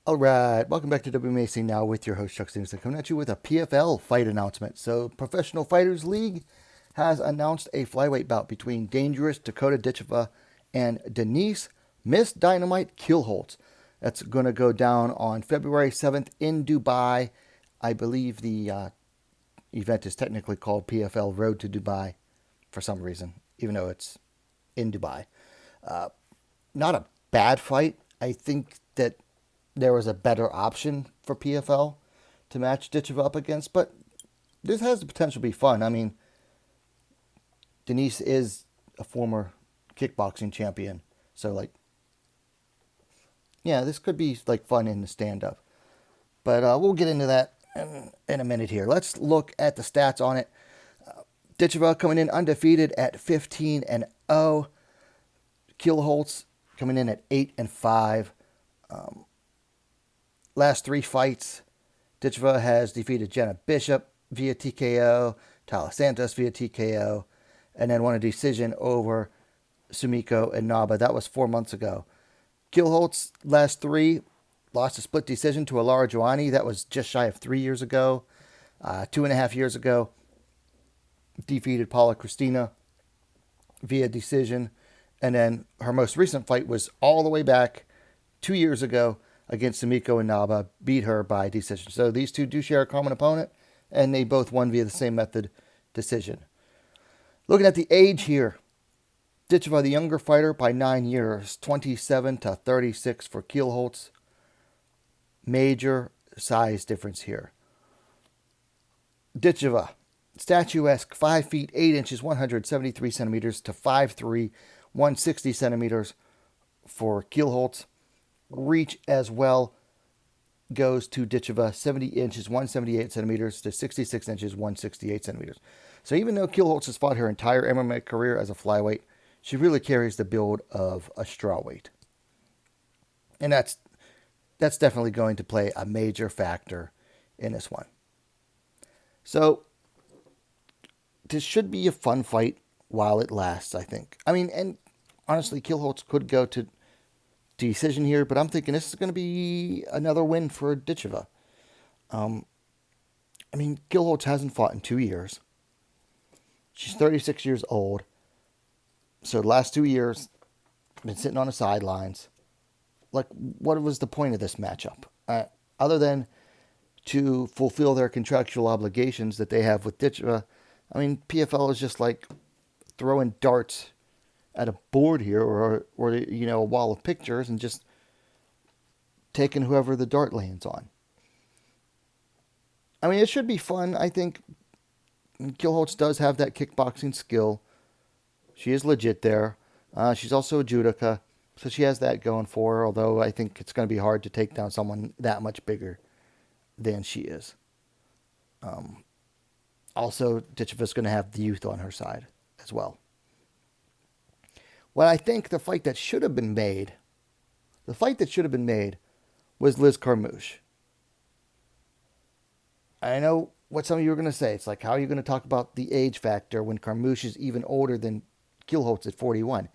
All right, welcome back to Wmma now with your host Chuck Stevenson coming at you with a PFL fight announcement. So, Professional Fighters League has announced a flyweight bout between dangerous Dakota Ditcheva and Denise Miss Dynamite Kielholtz. That's going to go down on February 7th in Dubai. I believe the event is technically called PFL Road to Dubai for some reason, even though it's in Dubai. Not a bad fight. I think that there was a better option for PFL to match Ditcheva up against, but this has the potential to be fun. I mean, Denise is a former kickboxing champion, so yeah, this could be fun in the stand-up. But we'll get into that in a minute here. Let's look at the stats on it. Ditcheva coming in undefeated at 15-0. Kielholtz coming in at 8-5. Last three fights, Ditcheva has defeated Jenna Bishop via TKO, Tala Santos via TKO, and then won a decision over Sumiko and Naba. That was 4 months ago. Kielholtz, last three, lost a split decision to Alara Joani. That was just shy of 3 years ago. 2.5 years ago, defeated Paula Cristina via decision. And then her most recent fight was all the way back 2 years ago against Sumiko and Naba, beat her by decision. So these two do share a common opponent, and they both won via the same method, decision. Looking at the age here, Ditcheva, the younger fighter by 9 years, 27-36 for Kielholtz. Major size difference here. Ditcheva, statuesque, 5 feet 8 inches, 173 centimeters to 5'3", 160 centimeters for Kielholtz. Reach as well goes to Ditcheva, 70 inches, 178 centimeters to 66 inches, 168 centimeters. So even though Kielholtz has fought her entire MMA career as a flyweight, she really carries the build of a strawweight. And that's definitely going to play a major factor in this one. So this should be a fun fight while it lasts, I think. I mean, and honestly, Kielholtz could go to decision here, but I'm thinking this is going to be another win for Ditcheva. I mean, Kielholtz hasn't fought in 2 years. She's 36 years old. So the last 2 years, been sitting on the sidelines. What was the point of this matchup? Other than to fulfill their contractual obligations that they have with Ditcheva, I mean, PFL is just like throwing darts at a board here or a wall of pictures and just taking whoever the dart lands on. I mean, it should be fun. I think Kielholtz does have that kickboxing skill. She is legit there. She's also a judoka, so she has that going for her, although I think it's going to be hard to take down someone that much bigger than she is. Also, Ditcheva's going to have the youth on her side as well. Well, I think the fight that should have been made was Liz Carmouche. I know what some of you are going to say. It's like, how are you going to talk about the age factor when Carmouche is even older than Kielholtz at 41?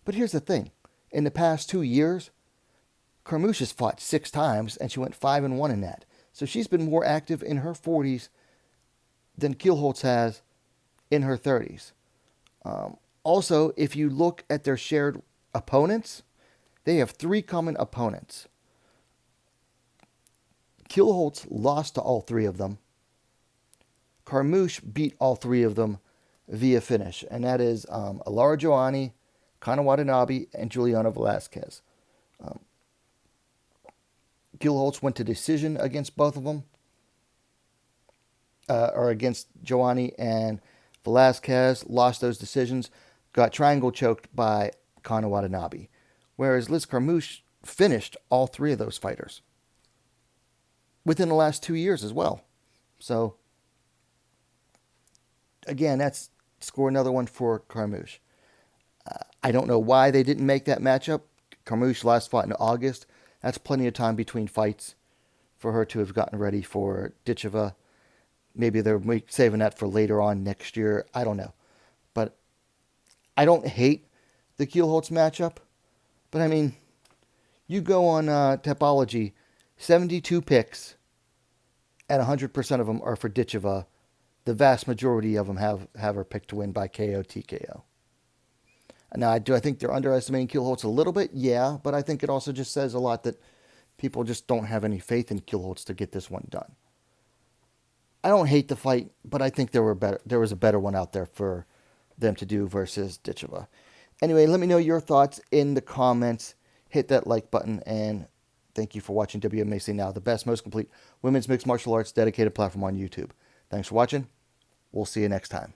But here's the thing. In the past 2 years, Carmouche has fought 6 times, and she went 5-1 in that. So she's been more active in her 40s than Kielholtz has in her 30s. Also, if you look at their shared opponents, they have 3 common opponents. Kielholtz lost to all 3 of them. Carmouche beat all 3 of them via finish, and that is Alara Joani, Kana Watanabe, and Juliana Velasquez. Kielholtz went to decision against both of them, or against Joani and Velasquez, lost those decisions, got triangle choked by Kana Watanabe, whereas Liz Carmouche finished all 3 of those fighters within the last 2 years as well. So, again, that's score another one for Carmouche. I don't know why they didn't make that matchup. Carmouche last fought in August. That's plenty of time between fights for her to have gotten ready for Ditcheva. Maybe they're saving that for later on next year. I don't know. But I don't hate the Kielholtz matchup. But I mean, you go on Tapology 72 picks, and 100% of them are for Ditcheva. The vast majority of them have her picked to win by KO TKO. Now, I think they're underestimating Kielholtz a little bit? Yeah, but I think it also just says a lot that people just don't have any faith in Kielholtz to get this one done. I don't hate the fight, but I think there was a better one out there for them to do versus Ditcheva. Anyway, let me know your thoughts in the comments. Hit that like button, and thank you for watching WMAC Now, the best, most complete women's mixed martial arts dedicated platform on YouTube. Thanks for watching. We'll see you next time.